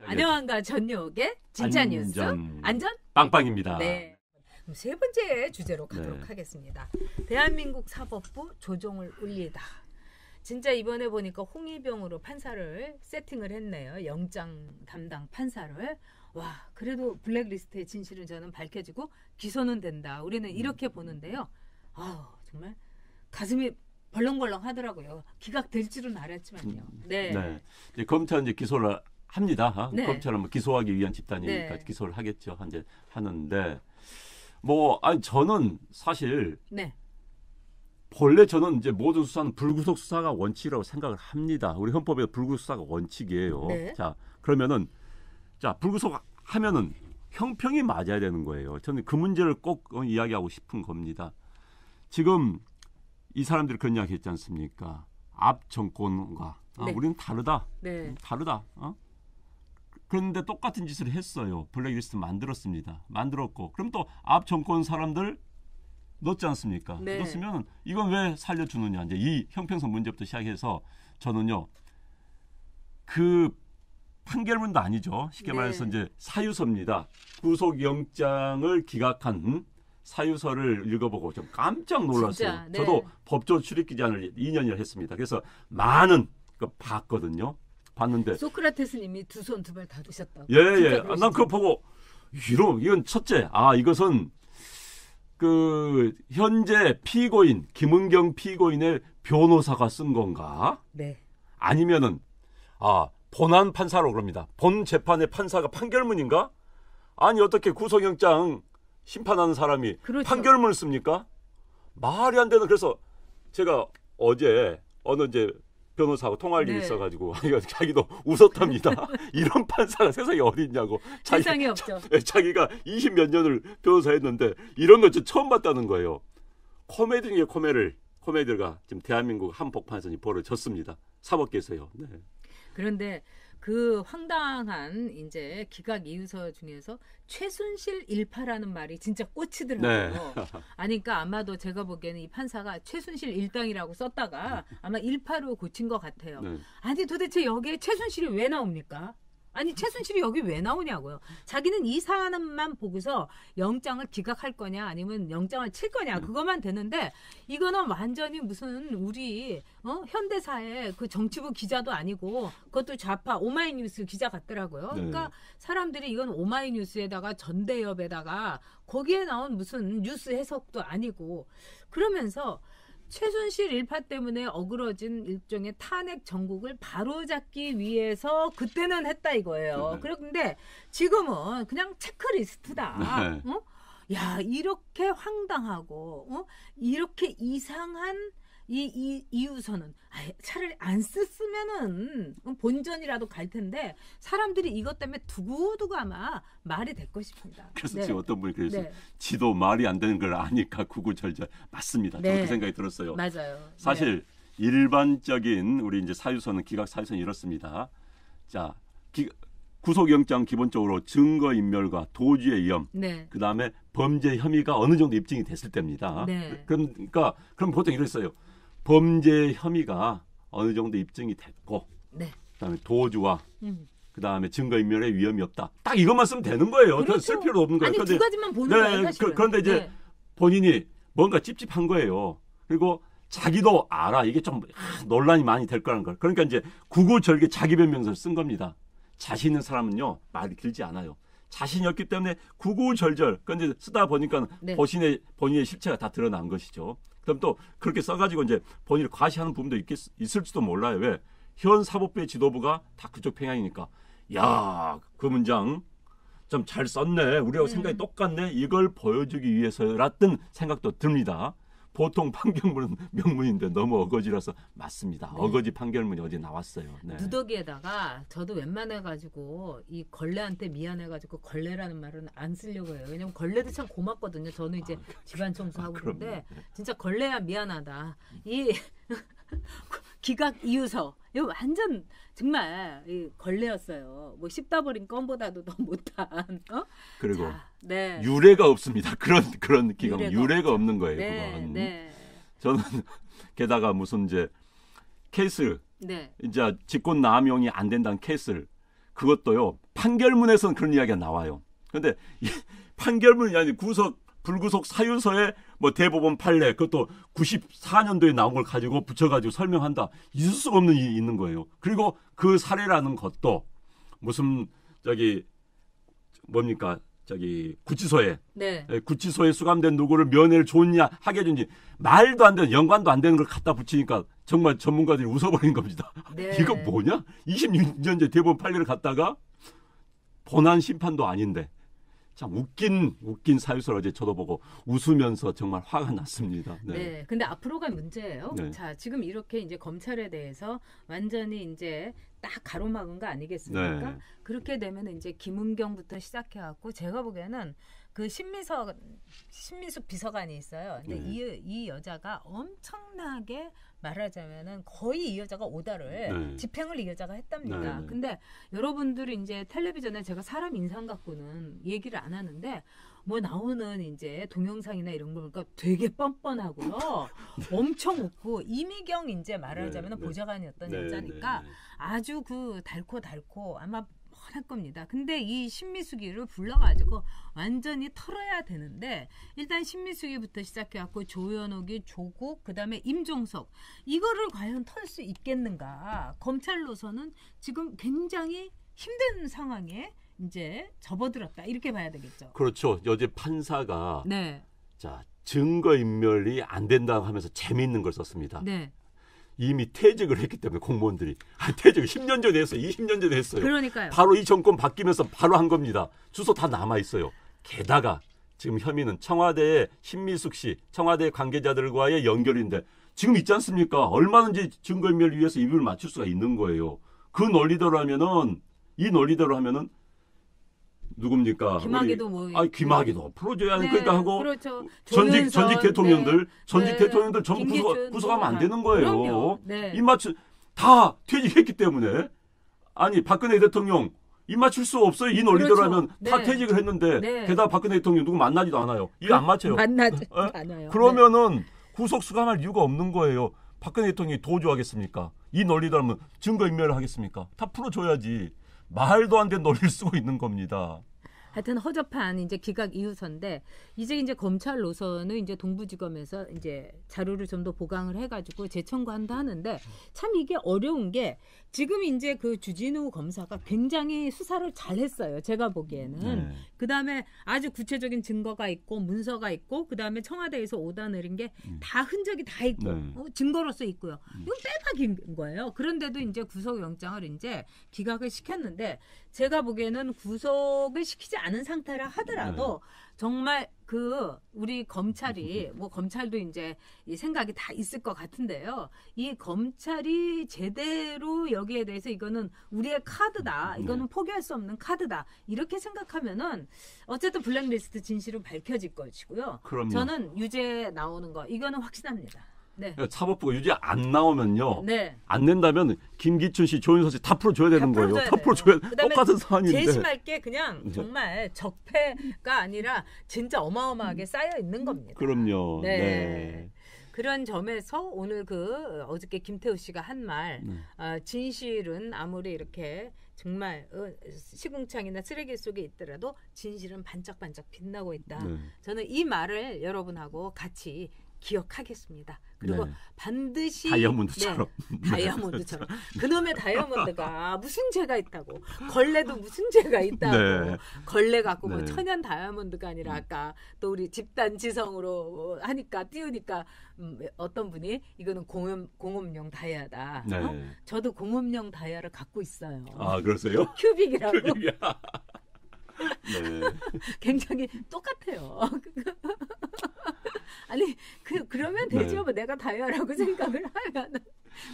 안녕한가 전용의 진짜 뉴스 안전 빵빵입니다. 네. 그럼 세 번째 주제로 가도록 네. 하겠습니다. 대한민국 사법부 조종을 울리다. 진짜 이번에 보니까 홍위병으로 판사를 세팅을 했네요. 영장 담당 판사를. 와, 그래도 블랙리스트의 진실은 저는 밝혀지고 기소는 된다. 우리는 이렇게 보는데요. 아, 정말 가슴이 벌렁벌렁 하더라고요. 기각될 줄은 알았지만요. 네. 네. 이제 검찰은 이제 기소를 합니다. 네. 검찰은 뭐 기소하기 위한 집단이니까 네. 기소를 하겠죠. 이제 하는데 뭐 아니 저는 사실 네. 본래 저는 이제 모든 수사는 불구속 수사가 원칙이라고 생각을 합니다. 우리 헌법에 불구속 수사가 원칙이에요. 네. 자, 그러면은 자, 불구속 하면은 형평이 맞아야 되는 거예요. 저는 그 문제를 꼭 이야기하고 싶은 겁니다. 지금 이 사람들이 그런 이야기 했지 않습니까? 앞 정권과 네. 우리는 다르다. 네. 다르다. 그런데 똑같은 짓을 했어요. 블랙리스트 만들었습니다. 만들었고 그럼 또 앞 정권 사람들 넣지 않습니까? 네. 넣었으면 이건 왜 살려주느냐. 이제 이 형평성 문제부터 시작해서 저는요. 그 판결문도 아니죠. 쉽게 네. 말해서 이제 사유서입니다. 구속영장을 기각한 사유서를 읽어보고 좀 깜짝 놀랐어요. 진짜, 네. 저도 법조 출입기자를 2년이나 했습니다. 그래서 많은 거 봤거든요. 봤는데 소크라테스님이 두 손 두 발 다 드셨다고. 예. 난 그거 보고 이건 첫째. 이것은 그 현재 피고인 김은경 피고인의 변호사가 쓴 건가? 네. 아니면은 본안 판사로 그럽니다. 본 재판의 판사가 판결문인가? 아니 어떻게 구속영장 심판하는 사람이 그렇죠. 판결문을 씁니까? 말이 안 되는. 그래서 제가 어제 어느 이제 변호사하고 통화할 일이 네. 있어가지고 자기도 웃었답니다. 이런 판사가 세상에 어디 있냐고. 세상에 없죠. 자기가 20 몇 년을 변호사했는데 이런 거 처음 봤다는 거예요. 코미디 중에 코미디가 지금 대한민국 한복판에서 벌어졌습니다. 사법계에서요. 네. 그런데 그 황당한 이제 기각 이유서 중에서 최순실 일파라는 말이 진짜 꽂히더라고요. 네. 그러니까 아마도 제가 보기에는 이 판사가 최순실 일당이라고 썼다가 아마 일파로 고친 것 같아요. 네. 아니 도대체 여기에 최순실이 왜 나옵니까? 아니 최순실이 여기 왜 나오냐고요. 자기는 이 사안만 보고서 영장을 기각할 거냐 아니면 영장을 칠 거냐 그것만 되는데 이거는 완전히 무슨 우리 현대사의 그 정치부 기자도 아니고 그것도 좌파 오마이뉴스 기자 같더라고요. 네. 그러니까 사람들이 이건 오마이뉴스에다가 전대협에다가 거기에 나온 무슨 뉴스 해석도 아니고 그러면서 최순실 일파 때문에 어그러진 일종의 탄핵 정국을 바로잡기 위해서 그때는 했다 이거예요. 네. 그런데 지금은 그냥 체크리스트다. 네. 야 이렇게 황당하고 이렇게 이상한 이 이유서는 차라리 안 썼으면은 본전이라도 갈 텐데 사람들이 이것 때문에 두고두고 아마 말이 될 것입니다. 그래서 네. 지금 어떤 분이 그랬어요. 네. 지도 말이 안 되는 걸 아니까 구구절절 맞습니다. 네. 저는 그 생각이 들었어요. 맞아요. 사실 일반적인 우리 이제 사유서는 기각 사유서는 이렇습니다. 자, 구속영장 기본적으로 증거인멸과 도주의 위험, 네. 그 다음에 범죄 혐의가 어느 정도 입증이 됐을 때입니다. 네. 그러니까 그럼 보통 이랬어요. 범죄 혐의가 어느 정도 입증이 됐고, 네. 그다음에 도주와 그다음에 증거인멸의 위험이 없다. 딱 이것만 쓰면 되는 거예요. 그렇죠. 쓸 필요도 없는 거예요. 아니 두 가지만 보는 거예요. 사실은. 그런데 이제 본인이 뭔가 찝찝한 거예요. 그리고 자기도 알아. 이게 좀 논란이 많이 될 거라는 걸. 그러니까 이제 구구절개 자기 변명서를 쓴 겁니다. 자신 있는 사람은요. 말이 길지 않아요. 자신이 없기 때문에 구구절절. 그런데 쓰다 보니까 네. 본인의 실체가 다 드러난 것이죠. 그럼 또 그렇게 써가지고 이제 본인을 과시하는 부분도 있을지도 몰라요. 왜? 현 사법부의 지도부가 다 그쪽 평양이니까. 야, 그 문장 좀 잘 썼네. 우리하고 생각이 똑같네. 이걸 보여주기 위해서라던 생각도 듭니다. 보통 판결문은 명문인데 너무 어거지라서 맞습니다. 네. 어거지 판결문이 어디 나왔어요. 네. 누더기에다가 저도 웬만해가지고 이 걸레한테 미안해가지고 걸레라는 말은 안 쓰려고 해요. 왜냐면 걸레도 참 고맙거든요. 저는 이제 집안 청소하고 그런데 그럼요. 진짜 걸레야 미안하다. 이 기각 이유서 이거 완전 정말 이 걸레였어요. 뭐 씹다 버린 껌보다도 더 못한. 그리고 자, 네. 유례가 없습니다. 그런 기각 유례가 없죠. 없는 거예요. 네, 그건. 네. 저는 게다가 무슨 이제 케이스 네. 이제 직권 남용이 안 된다는 케이스를 그것도요 판결문에서는 그런 이야기가 나와요. 그런데 판결문이 아니 불구속 사유서에 뭐 대법원 판례 그것도 94년도에 나온 걸 가지고 붙여가지고 설명한다. 있을 수가 없는 일이 있는 거예요. 그리고 그 사례라는 것도 무슨 뭡니까 구치소에 네. 구치소에 수감된 누구를 면회를 좋냐 하게 해준지 말도 안 되는 연관도 안 되는 걸 갖다 붙이니까 정말 전문가들이 웃어버리는 겁니다. 네. 이거 뭐냐? 26년째 대법원 판례를 갖다가 본안 심판도 아닌데 참 웃긴 사유서를 어제 저도 보고 웃으면서 정말 화가 났습니다. 네. 네. 근데 앞으로가 문제예요. 네. 자, 지금 이렇게 이제 검찰에 대해서 완전히 이제 딱 가로막은 거 아니겠습니까? 네. 그렇게 되면 이제 김은경부터 시작해갖고 제가 보기에는 그 신미숙 비서관이 있어요. 근데 네. 이 여자가 엄청나게 말하자면은 거의 이 여자가 오다를 네. 집행을 이 여자가 했답니다. 네, 네. 근데 여러분들이 이제 텔레비전에 제가 사람 인상 갖고는 얘기를 안 하는데 뭐 나오는 이제 동영상이나 이런 거 보니까 되게 뻔뻔하고요. 엄청 웃고 이미경 이제 말하자면 네, 네. 보좌관이었던 네, 여자니까 네, 네. 아주 그 달코 아마 뻔할 겁니다. 근데 이 신미숙이를 불러가지고 완전히 털어야 되는데 일단 신미숙이부터 시작해갖고 조현옥이 조국 그다음에 임종석 이거를 과연 털 수 있겠는가? 검찰로서는 지금 굉장히 힘든 상황에 이제 접어들었다 이렇게 봐야 되겠죠. 그렇죠. 어제 판사가 네, 자 증거인멸이 안 된다고 하면서 재미있는 걸 썼습니다. 네. 이미 퇴직을 했기 때문에 공무원들이 퇴직을 10년 전에 했어요. 20년 전에 했어요. 그러니까요. 바로 이 정권 바뀌면서 바로 한 겁니다. 주소 다 남아 있어요. 게다가 지금 혐의는 청와대의 신미숙 씨, 청와대 관계자들과의 연결인데 지금 있지 않습니까? 얼마든지 증거인멸을 위해서 입을 맞출 수가 있는 거예요. 그 논리대로 하면은 이 논리대로 하면은 누굽니까? 김학의도 김학의도 풀어줘야 하는 네, 그러니까 하고 그렇죠. 전직 조윤선, 대통령들 네. 대통령들 전부 김기춘, 구속하면 안 되는 거예요. 그럼요. 네. 입맞춤 다 퇴직했기 때문에 아니 박근혜 대통령 입맞출 수 없어요. 이 논리대로 그렇죠. 하면 다 네. 퇴직을 했는데 네. 게다가 박근혜 대통령 누구 만나지도 않아요. 이거 안 맞춰요. 만나지 어? 않아요. 그러면은 구속 수감할 이유가 없는 거예요. 박근혜 대통령이 도주하겠습니까? 이 논리대로 하면 증거인멸을 하겠습니까? 다 풀어줘야지. 말도 안 되는 논리를 쓰고 있는 겁니다. 하여튼 허접한 이제 기각 이유서인데 이제 검찰로서는 이제 동부지검에서 이제 자료를 좀 더 보강을 해가지고 재청구한다 하는데 참 이게 어려운 게 지금 이제 그 주진우 검사가 굉장히 수사를 잘했어요. 제가 보기에는. 네. 그 다음에 아주 구체적인 증거가 있고 문서가 있고 그 다음에 청와대에서 오다 내린 게 다 흔적이 다 있고 네. 증거로서 있고요. 이건 빼박인 거예요. 그런데도 이제 구속영장을 이제 기각을 시켰는데 제가 보기에는 구속을 시키지 않은 상태라 하더라도 정말 그 우리 검찰이 뭐 검찰도 이제 이 생각이 다 있을 것 같은데요. 이 검찰이 제대로 여기에 대해서 이거는 우리의 카드다. 이거는 포기할 수 없는 카드다. 이렇게 생각하면은 어쨌든 블랙리스트 진실은 밝혀질 것이고요. 그럼요. 저는 유죄 나오는 거 이거는 확신합니다. 네. 사법부가 유죄 안 나오면요. 네. 안 낸다면 김기춘 씨, 조윤선 씨 다 풀어줘야 되는 거예요. 다 돼요. 풀어줘야 그다음에 똑같은 사안인데. 재심할 게 그냥 정말 적폐가 아니라 진짜 어마어마하게 쌓여 있는 겁니다. 그럼요. 네. 네. 그런 점에서 오늘 그 어저께 김태우 씨가 한 말 진실은 아무리 이렇게 정말 시궁창이나 쓰레기 속에 있더라도 진실은 반짝반짝 빛나고 있다. 네. 저는 이 말을 여러분하고 같이 기억하겠습니다. 그리고 네. 반드시 다이아몬드처럼. 네, 다이아몬드처럼 그놈의 다이아몬드가 무슨 죄가 있다고 걸레도 무슨 죄가 있다고 네. 걸레 갖고 뭐 네. 천연 다이아몬드가 아니라 아까 또 우리 집단 지성으로 하니까 띄우니까 어떤 분이 이거는 공업용 다이아다. 네. 저도 공업용 다이아를 갖고 있어요. 아, 그러세요? 큐빅이라고. 네. 굉장히 똑같아요. 아니 그러면 되죠. 네. 뭐 내가 다이아라고 생각을 하면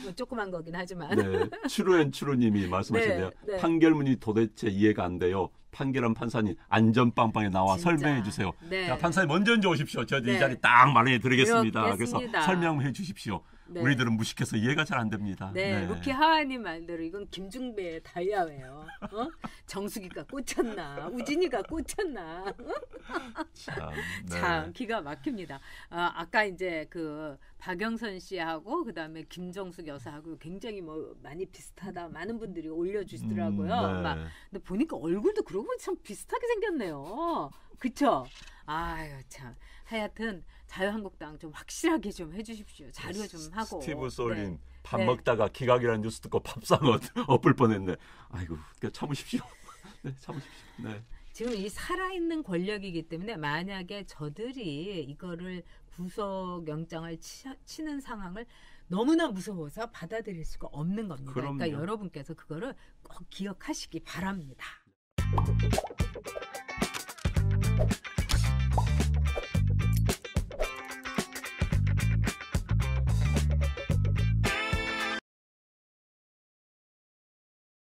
뭐 조그만 거긴 하지만. 네. 추루님이 말씀하시네요. 네. 판결문이 도대체 이해가 안 돼요. 판결한 판사님 안전빵빵에 나와 진짜. 설명해 주세요. 네. 자, 판사님 먼저 오십시오. 저 이 네. 자리 딱 마련해 드리겠습니다. 그래서 그렇겠습니다. 설명해 주십시오. 네. 우리들은 무식해서 이해가 잘 안 됩니다. 네, 루키 하하님 말대로 이건 김중배의 다이아예요. 정수기가 꽂혔나, 우진이가 꽂혔나. 참, 참 기가 막힙니다. 아까 이제 그 박영선 씨하고 그다음에 김정숙 여사하고 굉장히 뭐 많이 비슷하다 많은 분들이 올려주시더라고요. 막 근데 보니까 얼굴도 그러고 참 비슷하게 생겼네요. 그쵸? 아유 참. 하여튼 자유한국당 좀 확실하게 좀 해주십시오. 자료 좀 하고. 스티브 솔린 네. 밥 네. 먹다가 기각이라는 뉴스 듣고 밥상 엎을 뻔했네. 아이고 참으십시오. 네, 참으십시오. 네. 지금 이 살아있는 권력이기 때문에 만약에 저들이 이거를 구속영장을 치는 상황을 너무나 무서워서 받아들일 수가 없는 겁니다. 그럼요. 그러니까 여러분께서 그거를 꼭 기억하시기 바랍니다.